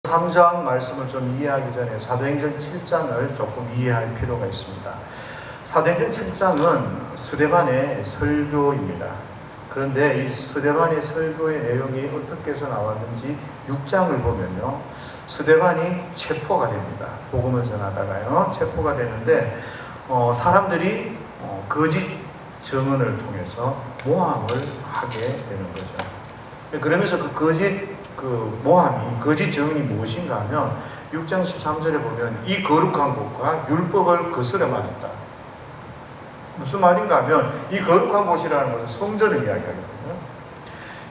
3장 말씀을 좀 이해하기 전에 사도행전 7장을 조금 이해할 필요가 있습니다. 사도행전 7장은 스데반의 설교입니다. 그런데 이 스데반의 설교의 내용이 어떻게 해서 나왔는지 6장을 보면요, 스데반이 체포가 됩니다. 복음을 전하다가요 체포가 되는데 사람들이 거짓 증언을 통해서 모함을 하게 되는 거죠. 그러면서 거짓 증언이 무엇인가 하면 6장 13절에 보면 이 거룩한 곳과 율법을 거스려 말했다. 무슨 말인가 하면 이 거룩한 곳이라는 것은 성전을 이야기하거든요.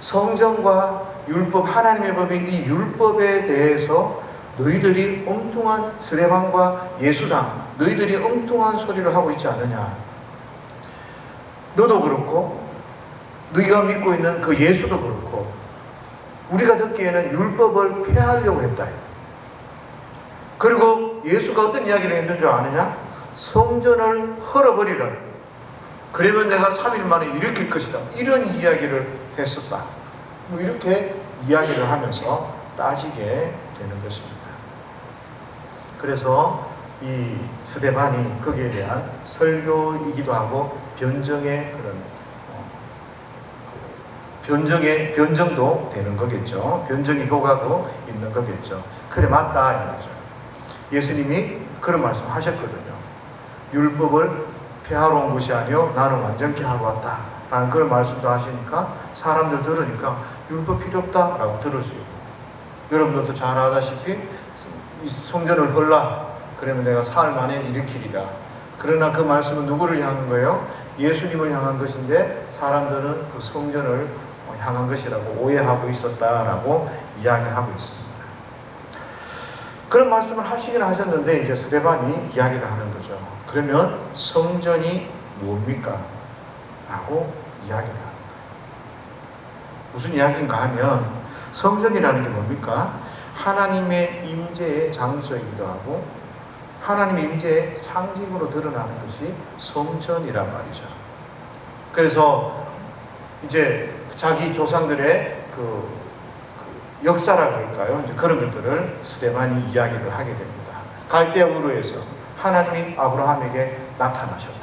성전과 율법, 하나님의 법인 이 율법에 대해서 너희들이 엉뚱한 스데반과 예수당, 너희들이 엉뚱한 소리를 하고 있지 않느냐. 너도 그렇고 너희가 믿고 있는 그 예수도 그렇고 우리가 듣기에는 율법을 폐하려고 했다. 그리고 예수가 어떤 이야기를 했는 줄 아느냐? 성전을 헐어버리라. 그러면 내가 3일 만에 일으킬 것이다. 이런 이야기를 했었다. 이렇게 이야기를 하면서 따지게 되는 것입니다. 그래서 이 스데반이 거기에 대한 설교이기도 하고 변정의 그런 변정도 되는 거겠죠. 변정이 효과도 있는 거겠죠. 그래 맞다 이런 거죠. 예수님이 그런 말씀 하셨거든요. 율법을 폐하러 온 것이 아니요 나는 완전케 하러 왔다 라는 그런 말씀도 하시니까 사람들 들으니까 율법 필요 없다 라고 들을 수 있고, 여러분들도 잘 아다시피 이 성전을 헐라 그러면 내가 사흘 만에 일으키리라. 그러나 그 말씀은 누구를 향한 거예요? 예수님을 향한 것인데 사람들은 그 성전을 향한 것이라고 오해하고 있었다라고 이야기하고 있습니다. 그런 말씀을 하시긴 하셨는데 이제 스데반이 이야기를 하는 거죠. 그러면 성전이 뭡니까? 라고 이야기를 하는 거예요. 무슨 이야기인가 하면 성전이라는 게 뭡니까? 하나님의 임재의 장소이기도 하고 하나님의 임재의 상징으로 드러나는 것이 성전이란 말이죠. 그래서 이제 자기 조상들의 그 역사라 그럴까요? 이제 그런 것들을 스데반이 이야기를 하게 됩니다. 갈대아 우르에서 하나님이 아브라함에게 나타나셨다.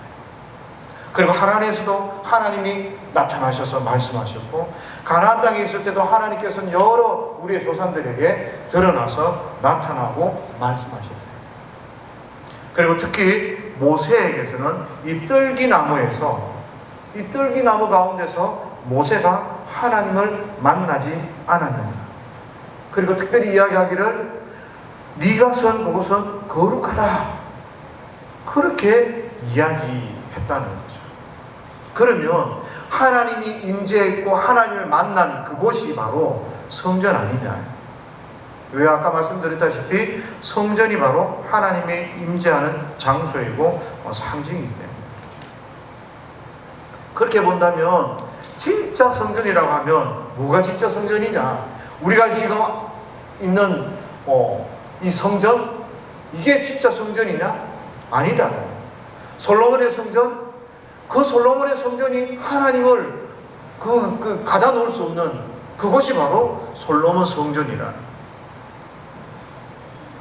그리고 하란에서도 하나님이 나타나셔서 말씀하셨고, 가나안 땅에 있을 때도 하나님께서는 여러 우리의 조상들에게 드러나서 나타나고 말씀하셨다. 그리고 특히 모세에게서는 이 뜰기나무 가운데서 모세가 하나님을 만나지 않았느냐. 그리고 특별히 이야기하기를 네가 선 그곳은 거룩하다. 그렇게 이야기했다는 거죠. 그러면 하나님이 임재했고 하나님을 만난 그곳이 바로 성전 아니냐. 왜 아까 말씀드렸다시피 성전이 바로 하나님의 임재하는 장소이고 상징이기 때문에. 그렇게 본다면 진짜 성전이라고 하면 뭐가 진짜 성전이냐? 우리가 지금 있는 이 성전? 이게 진짜 성전이냐? 아니다. 솔로몬의 성전? 그 솔로몬의 성전이 하나님을 가다 놓을 수 없는 그것이 바로 솔로몬 성전이라.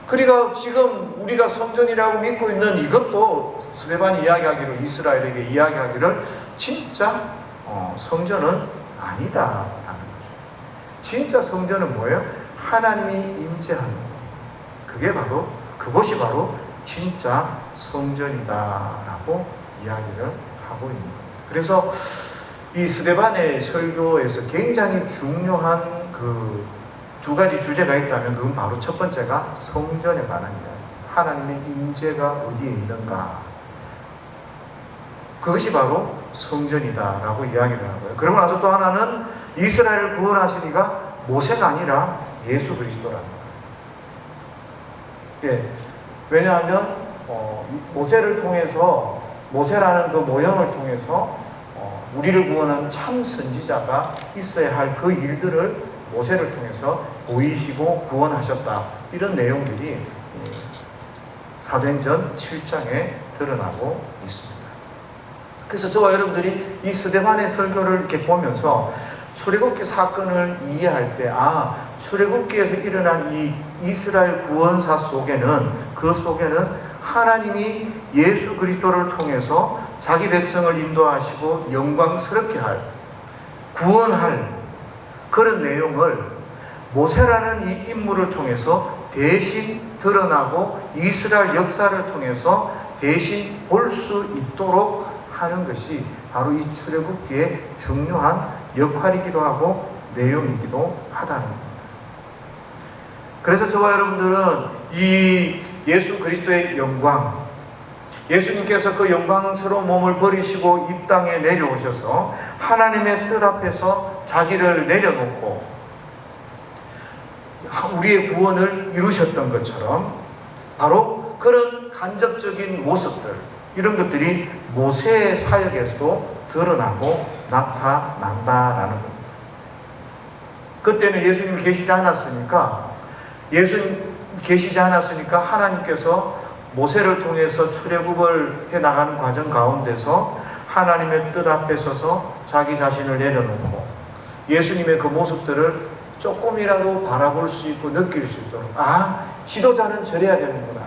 그러니까 지금 우리가 성전이라고 믿고 있는 이것도 스데반이 이야기하기를, 이스라엘에게 이야기하기를 진짜 성전은 아니다라는 거죠. 진짜 성전은 뭐예요? 하나님이 임재하는 것. 그것이 바로 진짜 성전이다라고 이야기를 하고 있는 겁니다. 그래서 이 스데반의 설교에서 굉장히 중요한 그 두 가지 주제가 있다면 그건 바로 첫 번째가 성전에 관한 이야기. 하나님의 임재가 어디에 있는가. 그것이 바로 성전이다라고 이야기를 하고요. 그러고 나서 또 하나는 이스라엘을 구원하신 이가 모세가 아니라 예수 그리스도라는 거예요. 예. 왜냐하면 모세를 통해서, 모세라는 그 모형을 통해서 우리를 구원한 참 선지자가 있어야 할 그 일들을 모세를 통해서 보이시고 구원하셨다. 이런 내용들이 사도행전 7장에 드러나고 있습니다. 그래서 저와 여러분들이 이 스데반의 설교를 이렇게 보면서 출애굽기 사건을 이해할 때, 출애굽기에서 일어난 이 이스라엘 구원사 속에는, 그 속에는 하나님이 예수 그리스도를 통해서 자기 백성을 인도하시고 영광스럽게 할, 구원할 그런 내용을 모세라는 이 인물을 통해서 대신 드러나고 이스라엘 역사를 통해서 대신 볼 수 있도록 하는 것이 바로 이 출애굽기의 중요한 역할이기도 하고 내용이기도 하다는 겁니다. 그래서 저와 여러분들은 이 예수 그리스도의 영광, 예수님께서 그 영광스러운 몸을 버리시고 이 땅에 내려오셔서 하나님의 뜻 앞에서 자기를 내려놓고 우리의 구원을 이루셨던 것처럼 바로 그런 간접적인 모습들, 이런 것들이 모세의 사역에서도 드러나고 나타난다라는 겁니다. 그때는 예수님 계시지 않았으니까 하나님께서 모세를 통해서 출애굽을 해나가는 과정 가운데서 하나님의 뜻 앞에 서서 자기 자신을 내려놓고 예수님의 그 모습들을 조금이라도 바라볼 수 있고 느낄 수 있도록, 지도자는 저래야 되는구나,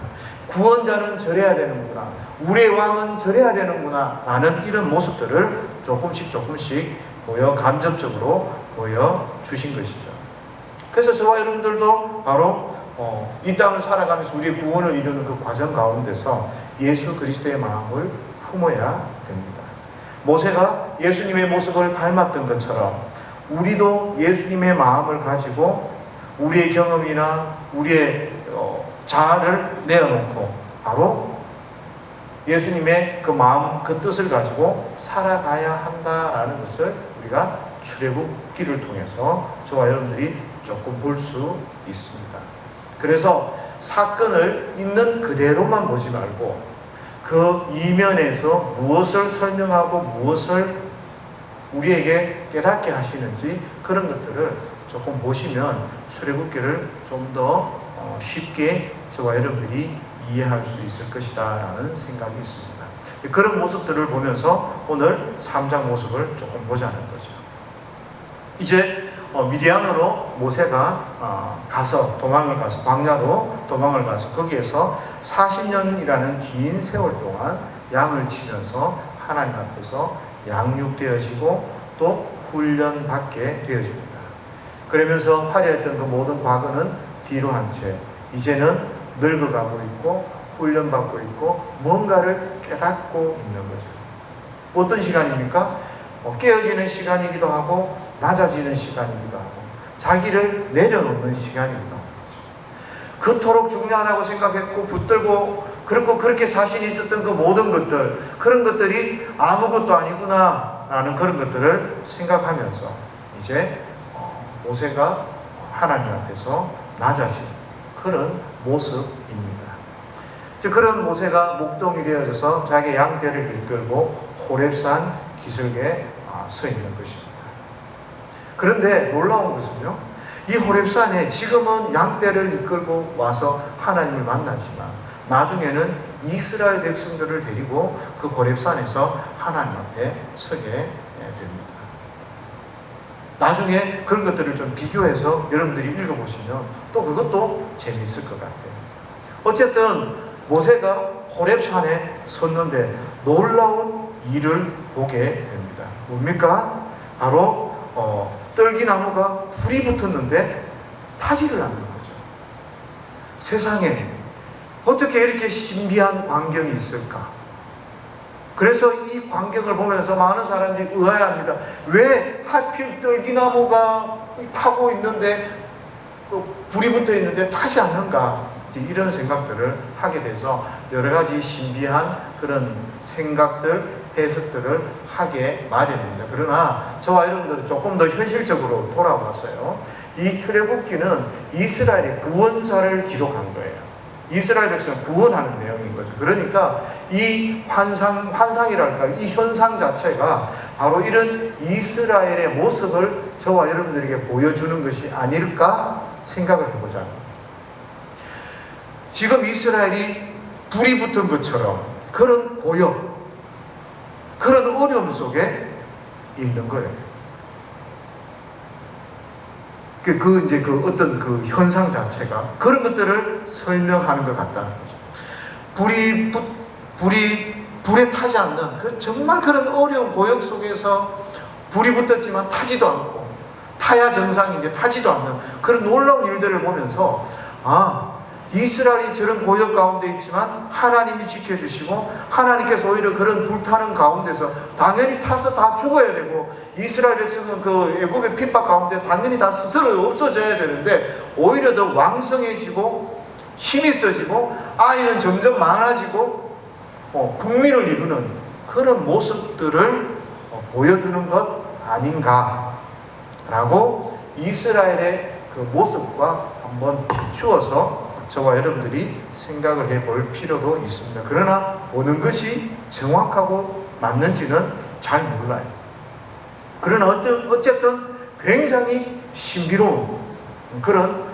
구원자는 저래야 되는구나, 우리의 왕은 저래야 되는구나 라는 이런 모습들을 조금씩 간접적으로 보여주신 것이죠. 그래서 저와 여러분들도 바로 이 땅을 살아가면서 우리의 구원을 이루는 그 과정 가운데서 예수 그리스도의 마음을 품어야 됩니다. 모세가 예수님의 모습을 닮았던 것처럼 우리도 예수님의 마음을 가지고 우리의 경험이나 우리의 자아를 내어놓고 바로 예수님의 그 마음, 그 뜻을 가지고 살아가야 한다라는 것을 우리가 출애굽기를 통해서 저와 여러분들이 조금 볼 수 있습니다. 그래서 사건을 있는 그대로만 보지 말고 그 이면에서 무엇을 설명하고 무엇을 우리에게 깨닫게 하시는지 그런 것들을 조금 보시면 출애굽기를 좀 더 쉽게 저와 여러분들이 이해할 수 있을 것이다 라는 생각이 있습니다. 그런 모습들을 보면서 오늘 3장 모습을 조금 보자는 거죠. 이제 미디안으로 모세가 도망을 가서 광야로 도망을 가서 거기에서 40년이라는 긴 세월 동안 양을 치면서 하나님 앞에서 양육되어지고 또 훈련받게 되어집니다. 그러면서 화려했던 그 모든 과거는 뒤로 한 채 이제는 늙어가고 있고 훈련받고 있고 뭔가를 깨닫고 있는 거죠. 어떤 시간입니까? 깨어지는 시간이기도 하고 낮아지는 시간이기도 하고 자기를 내려놓는 시간이기도 하는 거죠. 그토록 중요하다고 생각했고 붙들고 그렇게 자신이 있었던 그 모든 것들, 그런 것들이 아무것도 아니구나 라는 그런 것들을 생각하면서 이제 모세가 하나님 앞에서 낮아진 그런 모습입니다. 그런 모세가 목동이 되어져서 자기 양떼를 이끌고 호렙산 기슭에 서 있는 것입니다. 그런데 놀라운 것은요, 이 호렙산에 지금은 양떼를 이끌고 와서 하나님을 만나지만 나중에는 이스라엘 백성들을 데리고 그 호렙산에서 하나님 앞에 서게 됩니다. 나중에 그런 것들을 좀 비교해서 여러분들이 읽어보시면 또 그것도 재미있을 것 같아요. 어쨌든 모세가 호렙산에 섰는데 놀라운 일을 보게 됩니다. 뭡니까? 바로 떨기나무가 불이 붙었는데 타지를 않는 거죠. 세상에 어떻게 이렇게 신비한 광경이 있을까? 그래서 이 광경을 보면서 많은 사람들이 의아해합니다. 왜 하필 떨기나무가 타고 있는데 불이 붙어 있는데 타지 않는가? 이런 생각들을 하게 돼서 여러 가지 신비한 그런 생각들, 해석들을 하게 마련입니다. 그러나 저와 여러분들은 조금 더 현실적으로 돌아와서요, 이 출애굽기는 이스라엘의 구원사를 기록한 거예요. 이스라엘 백성을 구원하는 내용인 거죠. 그러니까 이 환상이랄까, 이 현상 자체가 바로 이런 이스라엘의 모습을 저와 여러분들에게 보여주는 것이 아닐까 생각을 해보자는 거죠. 지금 이스라엘이 불이 붙은 것처럼 그런 고역, 그런 어려움 속에 있는 거예요. 이제 그 어떤 그 현상 자체가 그런 것들을 설명하는 것 같다는 거죠. 불에 타지 않는 정말 그런 어려운 고역 속에서 불이 붙었지만 타지도 않고, 타야 정상인데 타지도 않는 그런 놀라운 일들을 보면서, 이스라엘이 저런 고역 가운데 있지만 하나님이 지켜주시고, 하나님께서 오히려 그런 불타는 가운데서 당연히 타서 다 죽어야 되고, 이스라엘 백성은 그 애굽의 핍박 가운데 당연히 다 스스로 없어져야 되는데 오히려 더 왕성해지고 힘이 있어지고 아이는 점점 많아지고 국민을 이루는 그런 모습들을 보여주는 것 아닌가라고 이스라엘의 그 모습과 한번 비추어서 저와 여러분들이 생각을 해볼 필요도 있습니다. 그러나 보는 것이 정확하고 맞는지는 잘 몰라요. 그러나 어쨌든 굉장히 신비로운 그런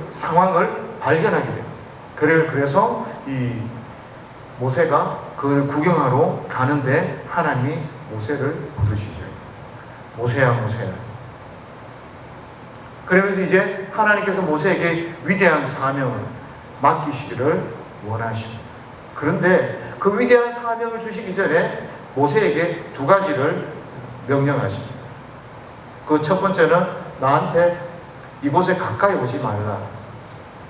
상황을 발견하게 됩니다. 그래서 이 모세가 그걸 구경하러 가는데 하나님이 모세를 부르시죠. 모세야, 모세야. 그러면서 이제 하나님께서 모세에게 위대한 사명을 맡기시기를 원하십니다. 그런데 그 위대한 사명을 주시기 전에 모세에게 두 가지를 명령하십니다. 그 첫 번째는 나한테 이곳에 가까이 오지 말라.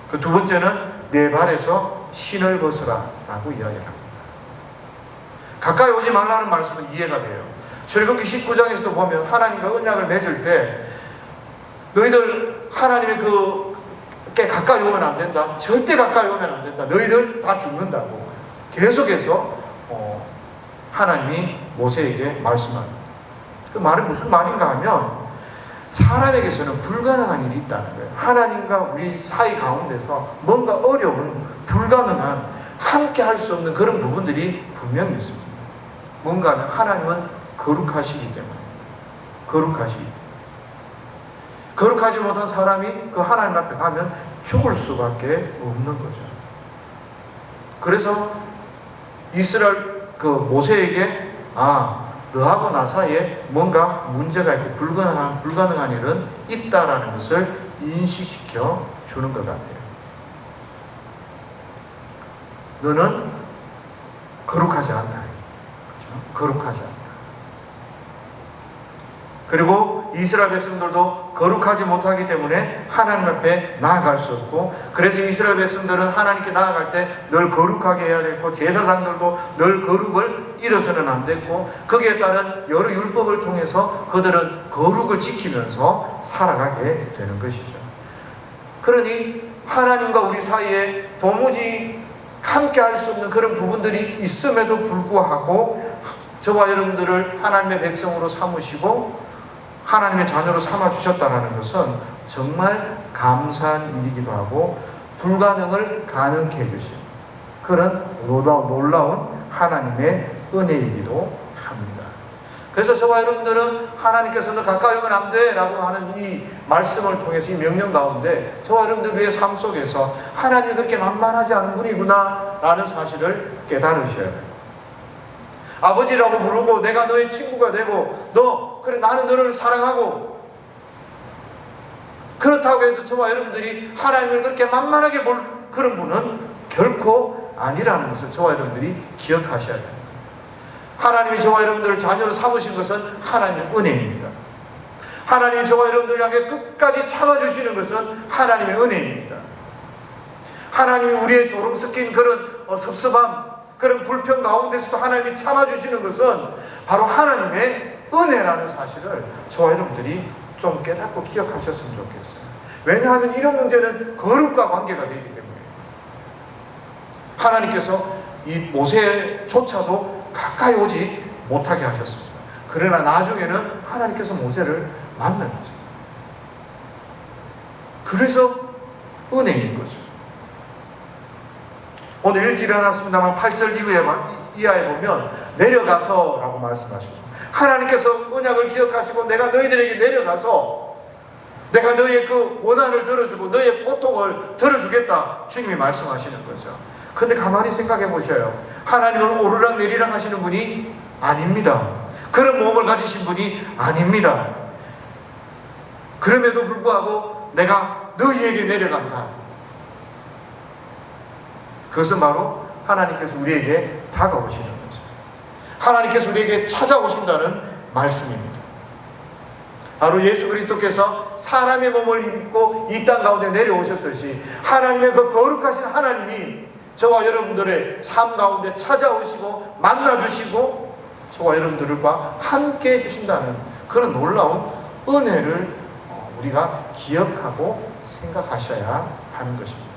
그 두 번째는 내 발에서 신을 벗으라 라고 이야기합니다. 가까이 오지 말라는 말씀은 이해가 돼요. 출애굽기 19장에서도 보면 하나님과 언약을 맺을 때 너희들 하나님의 그게 가까이 오면 안 된다. 절대 가까이 오면 안 된다. 너희들 다 죽는다고 계속해서 하나님이 모세에게 말씀합니다. 그 말은 무슨 말인가 하면 사람에게서는 불가능한 일이 있다는 거예요. 하나님과 우리 사이 가운데서 뭔가 어려운, 불가능한, 함께 할 수 없는 그런 부분들이 분명히 있습니다. 뭔가 하면 하나님은 거룩하시기 때문에. 거룩하지 못한 사람이 그 하나님 앞에 가면 죽을 수밖에 없는 거죠. 그래서 이스라엘 그 모세에게 너하고 나 사이에 뭔가 문제가 있고 불가능한 일은 있다라는 것을 인식시켜 주는 것 같아요. 너는 거룩하지 않다. 그렇죠? 거룩하지 않다. 그리고 이스라엘 백성들도 거룩하지 못하기 때문에 하나님 앞에 나아갈 수 없고, 그래서 이스라엘 백성들은 하나님께 나아갈 때 늘 거룩하게 해야 됐고, 제사장들도 늘 거룩을 잃어서는 안 됐고, 거기에 따른 여러 율법을 통해서 그들은 거룩을 지키면서 살아가게 되는 것이죠. 그러니 하나님과 우리 사이에 도무지 함께 할 수 없는 그런 부분들이 있음에도 불구하고 저와 여러분들을 하나님의 백성으로 삼으시고 하나님의 자녀로 삼아주셨다는 것은 정말 감사한 일이기도 하고 불가능을 가능케 해주신 그런 놀라운 하나님의 은혜이기도 합니다. 그래서 저와 여러분들은 하나님께서 너 가까이 오면 안 돼 라고 하는 이 말씀을 통해서 이 명령 가운데 저와 여러분들의 삶 속에서 하나님이 그렇게 만만하지 않은 분이구나 라는 사실을 깨달으셔야 돼요. 아버지라고 부르고 내가 너의 친구가 되고 그래 나는 너를 사랑하고, 그렇다고 해서 저와 여러분들이 하나님을 그렇게 만만하게 볼 그런 분은 결코 아니라는 것을 저와 여러분들이 기억하셔야 됩니다. 하나님이 저와 여러분들을 자녀로 삼으신 것은 하나님의 은혜입니다. 하나님이 저와 여러분들을 향해 끝까지 참아주시는 것은 하나님의 은혜입니다. 하나님이 우리의 조롱 섞인 그런 섭섭함, 그런 불평 가운데서도 하나님이 참아주시는 것은 바로 하나님의 은혜라는 사실을 저와 여러분들이 좀 깨닫고 기억하셨으면 좋겠어요. 왜냐하면 이런 문제는 거룩과 관계가 되기 때문에 하나님께서 이 모세조차도 가까이 오지 못하게 하셨습니다. 그러나 나중에는 하나님께서 모세를 만나주세요. 그래서 은혜인 거죠. 오늘 일주일에 나왔습니다만 8절 이하에 보면 내려가서 라고 말씀하십니다. 하나님께서 언약을 기억하시고 내가 너희들에게 내려가서 내가 너희의 그 원한을 들어주고 너희의 고통을 들어주겠다 주님이 말씀하시는 거죠. 근데 가만히 생각해 보셔요. 하나님은 오르락 내리락 하시는 분이 아닙니다. 그런 몸을 가지신 분이 아닙니다. 그럼에도 불구하고 내가 너희에게 내려간다. 그것은 바로 하나님께서 우리에게 다가오시는 거죠. 하나님께서 우리에게 찾아오신다는 말씀입니다. 바로 예수 그리스도께서 사람의 몸을 입고 이 땅 가운데 내려오셨듯이 하나님의 그 거룩하신 하나님이 저와 여러분들의 삶 가운데 찾아오시고 만나주시고 저와 여러분들과 함께 해주신다는 그런 놀라운 은혜를 우리가 기억하고 생각하셔야 하는 것입니다.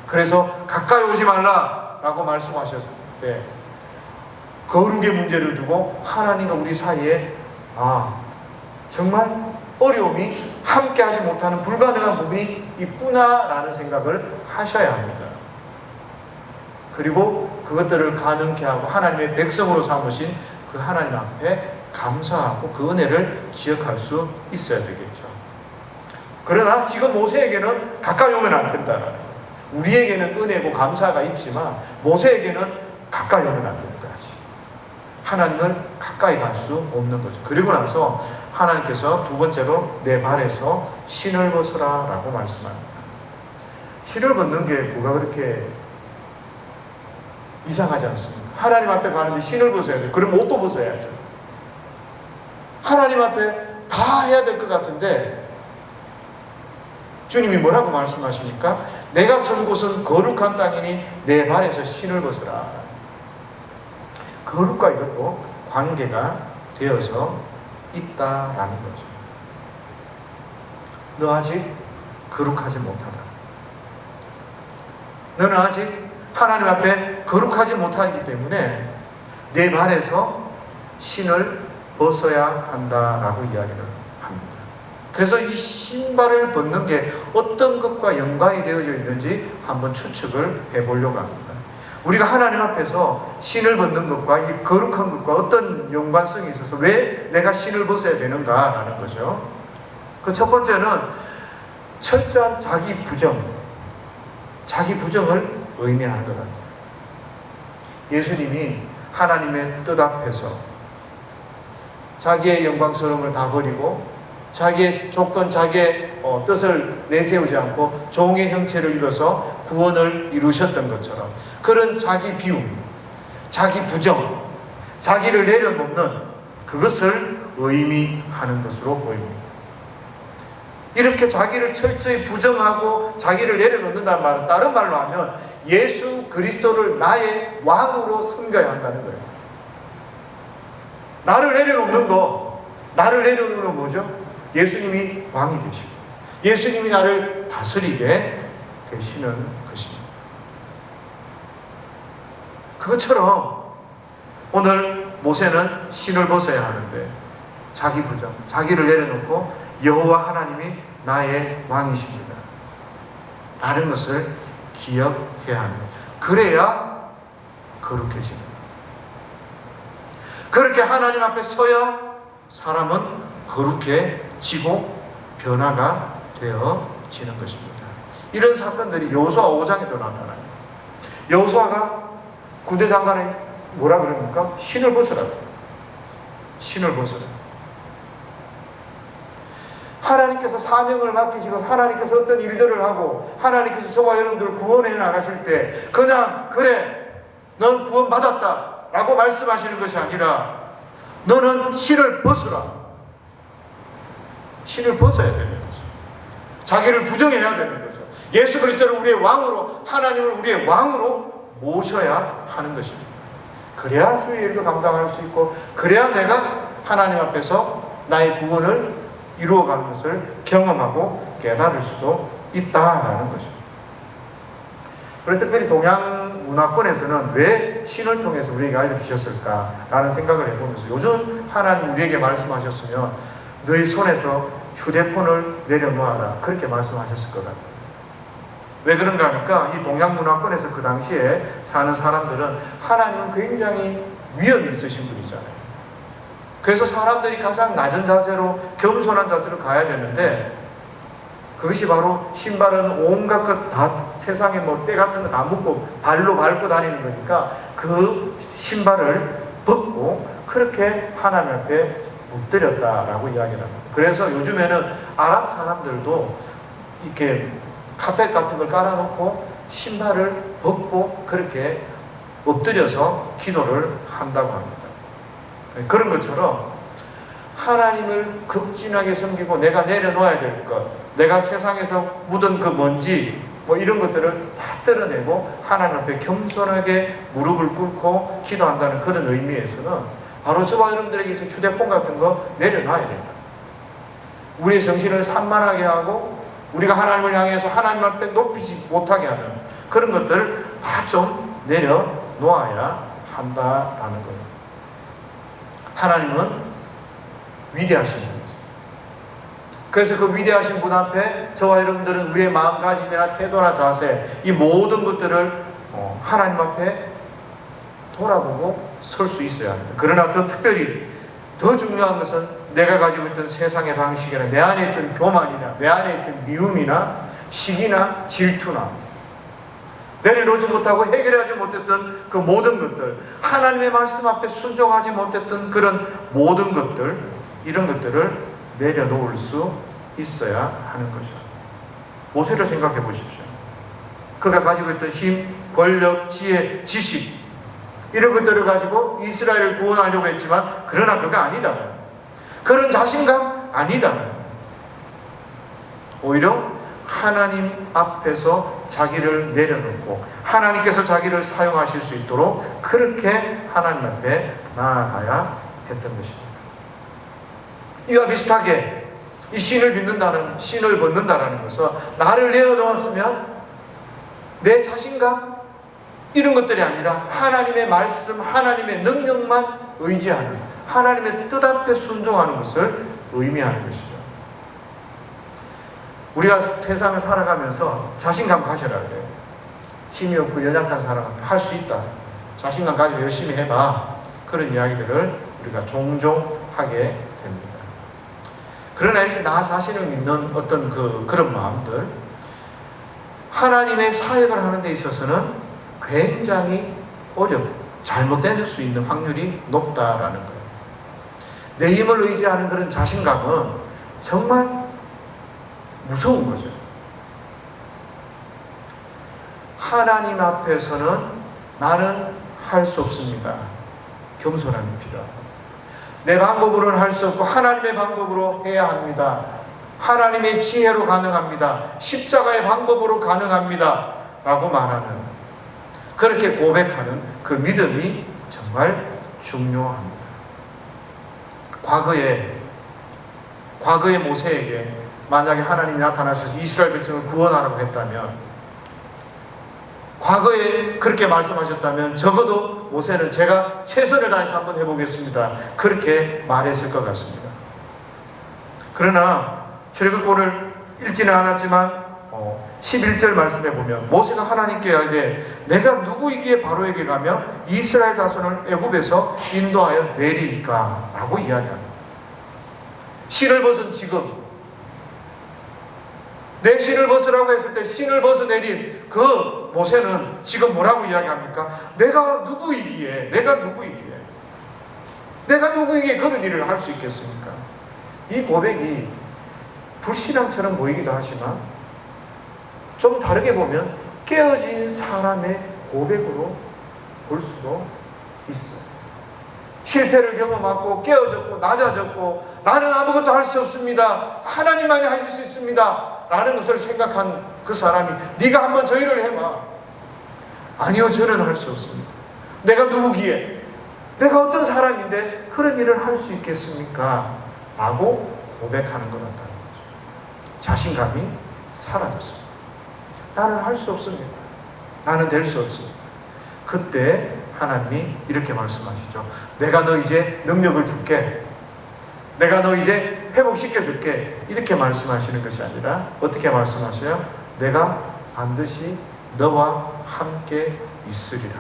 그래서 가까이 오지 말라라고 말씀하셨을 때 거룩의 문제를 두고 하나님과 우리 사이에 정말 어려움이 함께하지 못하는 불가능한 부분이 있구나라는 생각을 하셔야 합니다. 그리고 그것들을 가능케 하고 하나님의 백성으로 삼으신 그 하나님 앞에 감사하고 그 은혜를 기억할 수 있어야 되겠죠. 그러나 지금 모세에게는 가까이 오면 안 된다라는 거예요. 우리에게는 은혜고 감사가 있지만 모세에게는 가까이 오면 안 되는 거지. 하나님을 가까이 갈 수 없는 거죠. 그리고 나서 하나님께서 두 번째로 내 발에서 신을 벗으라 라고 말씀합니다. 신을 벗는 게 뭐가 그렇게 이상하지 않습니까? 하나님 앞에 가는데 신을 벗어야 돼요. 그럼 옷도 벗어야죠. 하나님 앞에 다 해야 될 것 같은데 주님이 뭐라고 말씀하십니까? 내가 선 곳은 거룩한 땅이니 내 발에서 신을 벗으라. 거룩과 이것도 관계가 되어서 있다라는 거죠. 너 아직 거룩하지 못하다. 너는 아직 하나님 앞에 거룩하지 못하기 때문에 내 발에서 신을 벗어야 한다라고 이야기를 합니다. 그래서 이 신발을 벗는 게 어떤 것과 연관이 되어져 있는지 한번 추측을 해보려고 합니다. 우리가 하나님 앞에서 신을 벗는 것과 이 거룩한 것과 어떤 연관성이 있어서 왜 내가 신을 벗어야 되는가라는 거죠. 그 첫 번째는 철저한 자기 부정을 의미하는 것 같아요. 예수님이 하나님의 뜻 앞에서 자기의 영광스러움을 다 버리고 자기의 조건, 자기의 뜻을 내세우지 않고 종의 형체를 입어서 구원을 이루셨던 것처럼 그런 자기 비움, 자기 부정, 자기를 내려놓는 그것을 의미하는 것으로 보입니다. 이렇게 자기를 철저히 부정하고 자기를 내려놓는다는 말은 다른 말로 하면 예수 그리스도를 나의 왕으로 섬겨야 한다는 거예요. 나를 내려놓는 건 뭐죠? 예수님이 왕이 되시고 예수님이 나를 다스리게 되시는 것입니다. 그것처럼 오늘 모세는 신을 벗어야 하는데 자기 부정, 자기를 내려놓고 여호와 하나님이 나의 왕이십니다 라는 것을 기억해야 합니다. 그래야 거룩해집니다. 그렇게 하나님 앞에 서야 사람은 거룩해지고 변화가 되어지는 것입니다. 이런 사건들이 여호수아 5장에도 나타나요. 여호수아가 군대 장관이 뭐라 그럽니까? 신을 벗으라고. 신을 벗으라. 하나님께서 사명을 맡기시고 하나님께서 어떤 일들을 하고 하나님께서 저와 여러분들을 구원해 나가실 때 그냥 그래 넌 구원받았다 라고 말씀하시는 것이 아니라 너는 신을 벗으라. 신을 벗어야 되는 거죠. 자기를 부정해야 되는 거죠. 예수 그리스도를 우리의 왕으로, 하나님을 우리의 왕으로 모셔야 하는 것입니다. 그래야 주의 일도 감당할 수 있고 그래야 내가 하나님 앞에서 나의 구원을 이루어가는 것을 경험하고 깨달을 수도 있다라는 것입니다. 그래서 특별히 동양 문화권에서는 왜 신을 통해서 우리에게 알려주셨을까라는 생각을 해보면서 요즘 하나님 우리에게 말씀하셨으면 너희 손에서 휴대폰을 내려놓아라 그렇게 말씀하셨을 것 같아요. 왜 그런가 하니까 이 동양 문화권에서 그 당시에 사는 사람들은 하나님은 굉장히 위험이 있으신 분이잖아요. 그래서 사람들이 가장 낮은 자세로 겸손한 자세로 가야 되는데 그것이 바로 신발은 온갖 것 다 세상에 뭐 때 같은 거 다 묶고 발로 밟고 다니는 거니까 그 신발을 벗고 그렇게 하나님 앞에 엎드렸다라고 이야기를 합니다. 그래서 요즘에는 아랍 사람들도 이렇게 카펫 같은 걸 깔아놓고 신발을 벗고 그렇게 엎드려서 기도를 한다고 합니다. 그런 것처럼 하나님을 극진하게 섬기고 내가 내려놓아야 될 것, 내가 세상에서 묻은 그 먼지 이런 것들을 다 떨어내고 하나님 앞에 겸손하게 무릎을 꿇고 기도한다는 그런 의미에서는 바로 저와 여러분들에게 있어 휴대폰 같은 거 내려놔야 된다. 우리의 정신을 산만하게 하고 우리가 하나님을 향해서 하나님 앞에 높이지 못하게 하는 그런 것들을 다 좀 내려놓아야 한다라는 거예요. 하나님은 위대하신 분이죠. 그래서 그 위대하신 분 앞에 저와 여러분들은 우리의 마음가짐이나 태도나 자세 이 모든 것들을 하나님 앞에 돌아보고 설 수 있어야 합니다. 그러나 더 특별히 더 중요한 것은 내가 가지고 있던 세상의 방식이나 내 안에 있던 교만이나 내 안에 있던 미움이나 시기나 질투나 내려놓지 못하고 해결하지 못했던 그 모든 것들, 하나님의 말씀 앞에 순종하지 못했던 그런 모든 것들, 이런 것들을 내려놓을 수 있어야 하는 거죠. 모세를 생각해 보십시오. 그가 가지고 있던 힘, 권력, 지혜, 지식 이런 것들을 가지고 이스라엘을 구원하려고 했지만 그러나 그가 아니다. 그런 자신감 아니다. 오히려 하나님 앞에서 자기를 내려놓고 하나님께서 자기를 사용하실 수 있도록 그렇게 하나님 앞에 나아가야 했던 것입니다. 이와 비슷하게 이 신을 믿는다는, 신을 벗는다라는 것은 나를 내어놓았으면 내 자신감 이런 것들이 아니라 하나님의 말씀, 하나님의 능력만 의지하는, 하나님의 뜻 앞에 순종하는 것을 의미하는 것이죠. 우리가 세상을 살아가면서 자신감 가져라 그래요. 힘이 없고 연약한 사람은 할 수 있다. 자신감 가지고 열심히 해봐. 그런 이야기들을 우리가 종종 하게 됩니다. 그러나 이렇게 나 자신을 믿는 어떤 그런 마음들, 하나님의 사역을 하는 데 있어서는 굉장히 잘못될 수 있는 확률이 높다라는 거예요. 내 힘을 의지하는 그런 자신감은 정말 무서운 거죠. 하나님 앞에서는 나는 할 수 없습니다. 겸손함이 필요합니다. 내 방법으로는 할 수 없고 하나님의 방법으로 해야 합니다. 하나님의 지혜로 가능합니다. 십자가의 방법으로 가능합니다. 라고 말하는, 그렇게 고백하는 그 믿음이 정말 중요합니다. 과거의 모세에게 만약에 하나님이 나타나셔서 이스라엘 백성을 구원하라고 했다면, 과거에 그렇게 말씀하셨다면 적어도 모세는 제가 최선을 다해서 한번 해보겠습니다. 그렇게 말했을 것 같습니다. 그러나 출애굽기를 읽지는 않았지만 11절 말씀에 보면 모세가 하나님께 이르되 내가 누구이기에 바로에게 가며 이스라엘 자손을 애굽에서 인도하여 내리이까? 라고 이야기합니다. 신을 벗은 지금, 내 신을 벗으라고 했을 때 신을 벗어내린 그 모세는 지금 뭐라고 이야기합니까? 내가 누구이기에 그런 일을 할 수 있겠습니까? 이 고백이 불신앙처럼 보이기도 하지만 좀 다르게 보면 깨어진 사람의 고백으로 볼 수도 있어요. 실패를 경험하고 깨어졌고 낮아졌고 나는 아무것도 할 수 없습니다. 하나님만이 하실 수 있습니다. 라는 것을 생각한 그 사람이 네가 한번 저 일을 해봐. 아니요, 저는 할 수 없습니다. 내가 누구기에, 내가 어떤 사람인데 그런 일을 할 수 있겠습니까? 라고 고백하는 것 같다는 거죠. 자신감이 사라졌습니다. 나는 할 수 없습니다. 나는 될 수 없습니다. 그때 하나님이 이렇게 말씀하시죠. 내가 너 이제 능력을 줄게. 내가 너 이제 회복시켜 줄게. 이렇게 말씀하시는 것이 아니라 어떻게 말씀하셔요? 내가 반드시 너와 함께 있으리라.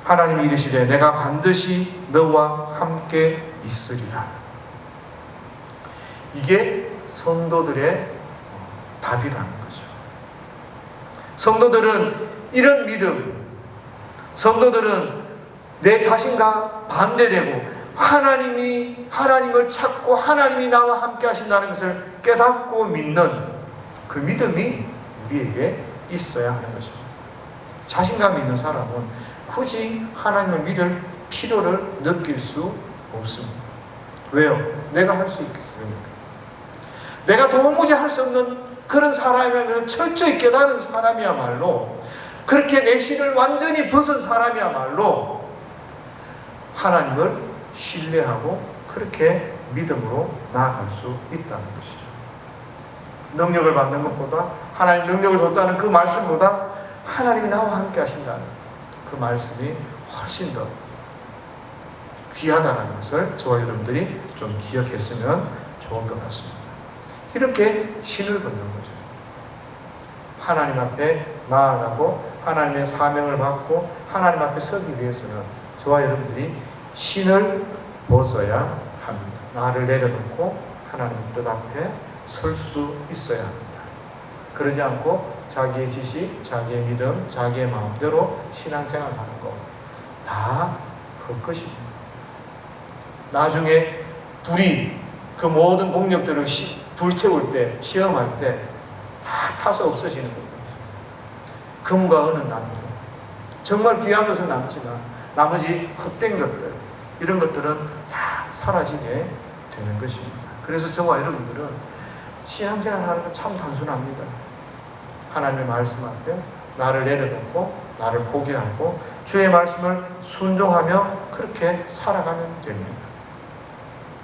하나님이 이르시되 내가 반드시 너와 함께 있으리라. 이게 성도들의 답이라는 거죠. 성도들은 이런 믿음, 성도들은 내 자신과 반대되고 하나님을 찾고 하나님이 나와 함께 하신다는 것을 깨닫고 믿는 그 믿음이 우리에게 있어야 하는 것입니다. 자신감 있는 사람은 굳이 하나님을 믿을 필요를 느낄 수 없습니다. 왜요? 내가 할 수 있겠습니까? 내가 도무지 할 수 없는 그런 사람이야말로, 철저히 깨달은 사람이야말로, 그렇게 내 신을 완전히 벗은 사람이야말로 하나님을 신뢰하고 그렇게 믿음으로 나아갈 수 있다는 것이죠. 능력을 받는 것보다, 하나님 능력을 줬다는 그 말씀보다 하나님이 나와 함께 하신다는 그 말씀이 훨씬 더 귀하다는 것을 저와 여러분들이 좀 기억했으면 좋을 것 같습니다. 이렇게 신을 벗는 거죠. 하나님 앞에 나아가고 하나님의 사명을 받고 하나님 앞에 서기 위해서는 저와 여러분들이 신을 벗어야 합니다. 나를 내려놓고 하나님 뜻 앞에 설 수 있어야 합니다. 그러지 않고 자기의 지식, 자기의 믿음, 자기의 마음대로 신앙생활하는 거 다 헛것입니다. 나중에 불이 그 모든 공력들을 불태울 때, 시험할 때 다 타서 없어지는 것들이죠. 금과 은은 남고 정말 귀한 것은 남지만 나머지 헛된 것들, 이런 것들은 다 사라지게 되는 것입니다. 그래서 저와 여러분들은 신앙생활 하는 건 참 단순합니다. 하나님의 말씀 앞에 나를 내려놓고 나를 포기하고 주의 말씀을 순종하며 그렇게 살아가면 됩니다.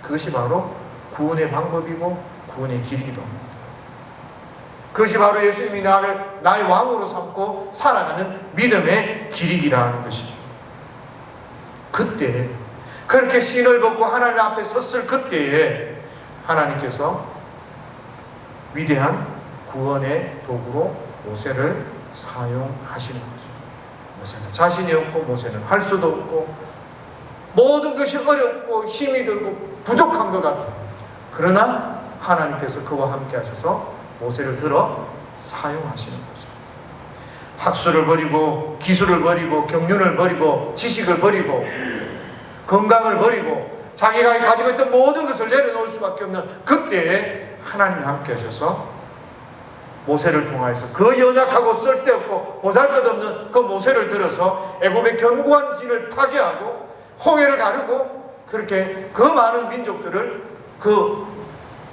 그것이 바로 구원의 방법이고 구원의 길이기도 합니다. 그것이 바로 예수님이 나를 나의 왕으로 삼고 살아가는 믿음의 길이기라는 것이죠. 그때 그렇게 신을 벗고 하나님 앞에 섰을 그때에 하나님께서 위대한 구원의 도구로 모세를 사용하시는 거죠. 모세는 자신이 없고 모세는 할 수도 없고 모든 것이 어렵고 힘이 들고 부족한 것 같아요. 그러나 하나님께서 그와 함께 하셔서 모세를 들어 사용하시는 거죠. 학술을 버리고 기술을 버리고 경륜을 버리고 지식을 버리고 건강을 버리고 자기가 가지고 있던 모든 것을 내려놓을 수밖에 없는 그때에 하나님이 함께 하셔서 모세를 통하여서 그 연약하고 쓸데없고 보잘것없는 그 모세를 들어서 애굽의 견고한 진을 파괴하고 홍해를 가르고 그렇게 그 많은 민족들을, 그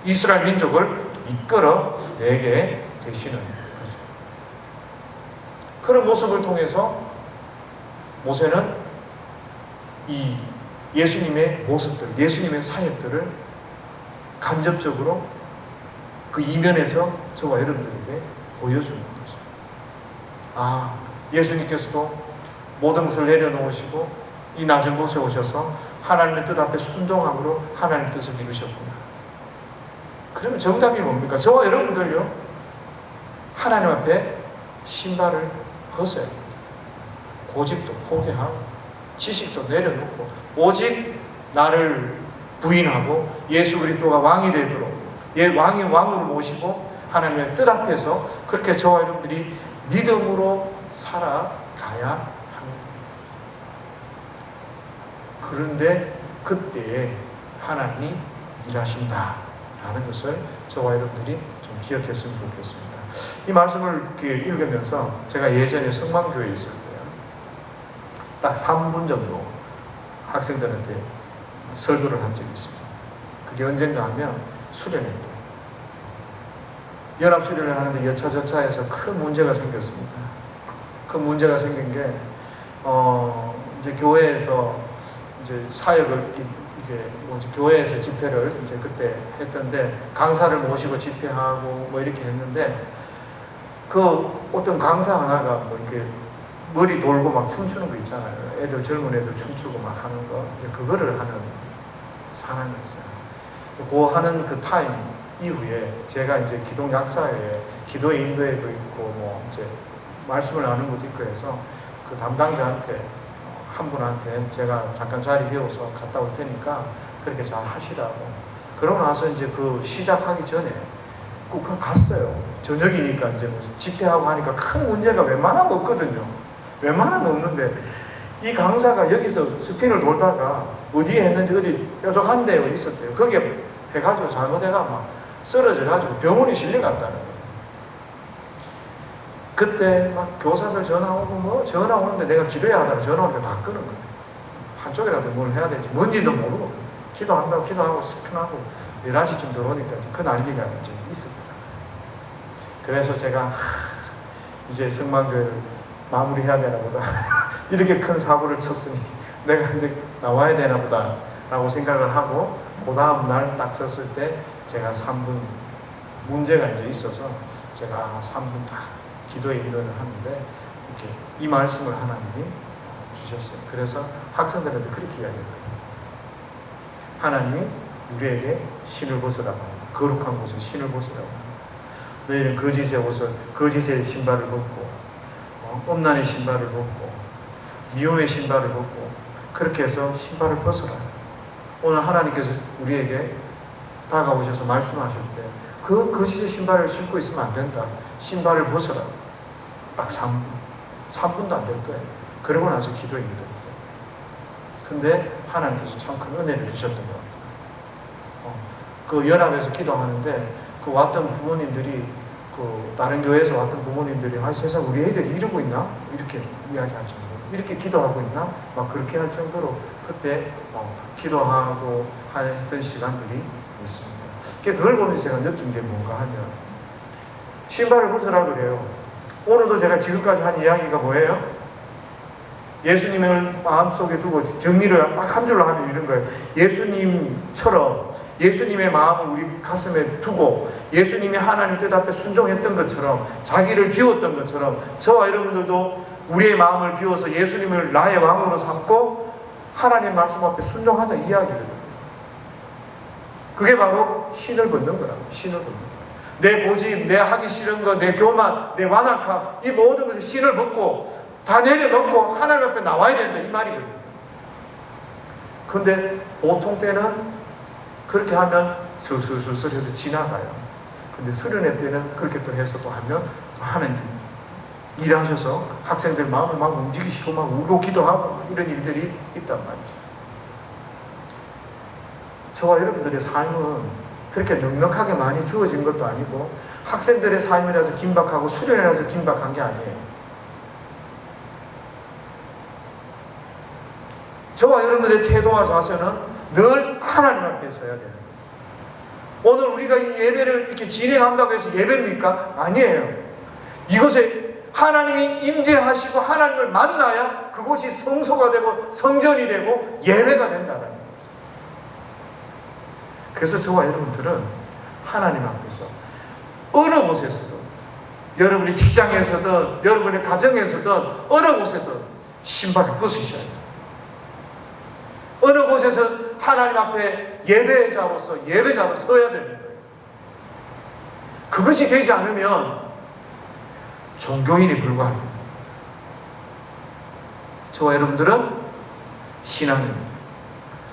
이스라엘 민족을 이끌어내게 되시는 거죠. 그런 모습을 통해서 모세는 이 예수님의 모습들, 예수님의 사역들을 간접적으로 그 이면에서 저와 여러분들에게 보여주는 거죠. 아, 예수님께서도 모든 것을 내려놓으시고 이 낮은 곳에 오셔서 하나님의 뜻 앞에 순종함으로 하나님의 뜻을 이루셨구나. 그러면 정답이 뭡니까? 저와 여러분들요, 하나님 앞에 신발을 벗어야 합니다. 고집도 포기하고 지식도 내려놓고 오직 나를 부인하고 예수 그리스도가 왕이 되도록 왕이 왕으로 모시고 하나님의 뜻 앞에서 그렇게 저와 여러분들이 믿음으로 살아가야 합니다. 그런데 그때에 하나님이 일하신다라는 것을 저와 여러분들이 좀 기억했으면 좋겠습니다. 이 말씀을 이렇게 읽으면서 제가 예전에 성만교회에 있을 때요, 딱 3분 정도 학생들한테 설교를 한 적이 있습니다. 그게 언젠가 하면 수련회 때 연합수련을 하는데 여차저차해서 큰 문제가 생겼습니다. 그 문제가 생긴 게 이제 교회에서 이제 사역을 이게 교회에서 집회를 이제 그때 했던데 강사를 모시고 집회하고 뭐 이렇게 했는데 그 어떤 강사 하나가 뭐 이렇게 머리 돌고 막 춤추는 거 있잖아요. 애들, 젊은 애들 춤추고 막 하는 거, 이제 그거를 하는 사람이었어요. 그 하는 그 타임 이후에 제가 이제 기독 약사회에 기도 인도회도 있고 뭐 이제 말씀을 나누는 것도 있고 해서 그 담당자한테 한 분한테 제가 잠깐 자리 비워서 갔다 올 테니까 그렇게 잘 하시라고. 그러고 나서 이제 그 시작하기 전에 꼭 갔어요. 저녁이니까 이제 무슨 집회하고 하니까 큰 문제가 웬만하면 없거든요. 웬만하면 없는데 이 강사가 여기서 스피를 돌다가 어디에 했는지 어디 뾰족한 데에 있었대요. 거기에 해가지고 잘못해가 막 쓰러져가지고 병원에 실려갔다는 거예요. 그때 막 교사들 전화 오고 뭐 전화 오는데 내가 기도해야 하다가 전화 오니까 다 끄는 거예요. 한쪽이라도 뭘 해야 되지. 뭔지도 모르고 기도한다고 기도하고 스푼하고 11시쯤 들어오니까 그 난리가 이제 있었더라고요. 그래서 제가 이제 성만교회를 마무리해야 되나 보다. 이렇게 큰 사고를 쳤으니 내가 이제 나와야 되나 보다 라고 생각을 하고 그 다음 날 딱 섰을 때 제가 3분 문제가 이제 있어서 제가 3분 딱 기도의 인도를 하는데 이렇게 이 말씀을 하나님이 주셨어요. 그래서 학생들한테 그렇게 이야기했거든요. 하나님이 우리에게 신을 벗으라고 합니다. 거룩한 곳에 신을 벗으라고 합니다. 너희는 거짓의 신발을 벗고 엄난의 신발을 벗고 미움의 신발을 벗고 그렇게 해서 신발을 벗어라. 오늘 하나님께서 우리에게 다가오셔서 말씀하실 때 그 거짓의 신발을 신고 있으면 안 된다. 신발을 벗어라. 딱 3분도 안 될 거예요. 그러고 나서 기도에 인도했어요. 근데 하나님께서 참 큰 은혜를 주셨던 것 같아요. 그 연합에서 기도하는데 그 왔던 부모님들이 그 다른 교회에서 왔던 부모님들이 아 세상 우리 애들이 이러고 있나? 이렇게 이야기할 정도로 이렇게 기도하고 있나? 막 그렇게 할 정도로 그때 기도하고 했던 시간들이 있습니다. 그걸 보면서 제가 느낀 게 뭔가 하면 신발을 벗으라 그래요. 오늘도 제가 지금까지 한 이야기가 뭐예요? 예수님을 마음속에 두고 정리를 딱 한 줄로 하면 이런 거예요. 예수님처럼 예수님의 마음을 우리 가슴에 두고 예수님이 하나님 뜻 앞에 순종했던 것처럼 자기를 비웠던 것처럼 저와 여러분들도 우리의 마음을 비워서 예수님을 나의 왕으로 삼고 하나님 말씀 앞에 순종하자 이야기를. 그게 바로 신을 벗는 거라고. 신을 벗는 거예요. 내 고집, 내 하기 싫은 거, 내 교만, 내 완악함 이 모든 것을 신을 벗고 다 내려놓고 하나님 앞에 나와야 된다 이 말이거든요. 근데 보통 때는 그렇게 하면 술술술 해서 지나가요. 근데 수련회 때는 그렇게 또 해서 또 하면 또 하나님 일하셔서 학생들 마음을 막 움직이시고 막 울고 기도하고 이런 일들이 있단 말이죠. 저와 여러분들의 삶은 그렇게 넉넉하게 많이 주어진 것도 아니고 학생들의 삶이라서 긴박하고 수련회라서 긴박한 게 아니에요. 저와 여러분들의 태도와 자세는 늘 하나님 앞에 서야 되는 거죠. 오늘 우리가 이 예배를 이렇게 진행한다고 해서 예배입니까? 아니에요. 이곳에 하나님이 임재하시고 하나님을 만나야 그곳이 성소가 되고 성전이 되고 예배가 된다는 거예요. 그래서 저와 여러분들은 하나님 앞에서 어느 곳에서든 여러분의 직장에서든 여러분의 가정에서든 어느 곳에든 신발을 벗으셔야 돼요. 어느 곳에서 하나님 앞에 예배자로서 서야 되는 거예요. 그것이 되지 않으면 종교인이 불과합니다. 저와 여러분들은 신앙입니다.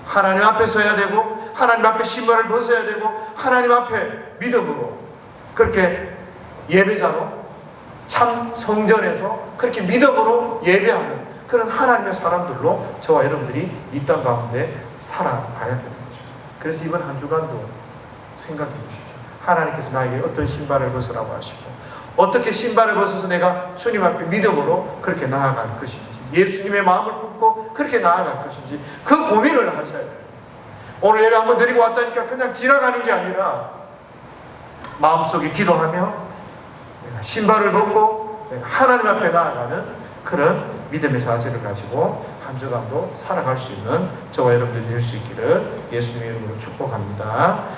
하나님 앞에 서야 되고 하나님 앞에 신발을 벗어야 되고 하나님 앞에 믿음으로 그렇게 예배자로 참 성전에서 그렇게 믿음으로 예배하는 그런 하나님의 사람들로 저와 여러분들이 이 땅 가운데 살아가야 되는 거죠. 그래서 이번 한 주간도 생각해 보십시오. 하나님께서 나에게 어떤 신발을 벗으라고 하시고 어떻게 신발을 벗어서 내가 주님 앞에 믿음으로 그렇게 나아갈 것인지 예수님의 마음을 품고 그렇게 나아갈 것인지 그 고민을 하셔야 돼요. 오늘 예배 한번 드리고 왔다니까 그냥 지나가는 게 아니라 마음속에 기도하며 내가 신발을 벗고 내가 하나님 앞에 나아가는 그런 믿음의 자세를 가지고 한 주간도 살아갈 수 있는 저와 여러분들이 될 수 있기를 예수님의 이름으로 축복합니다.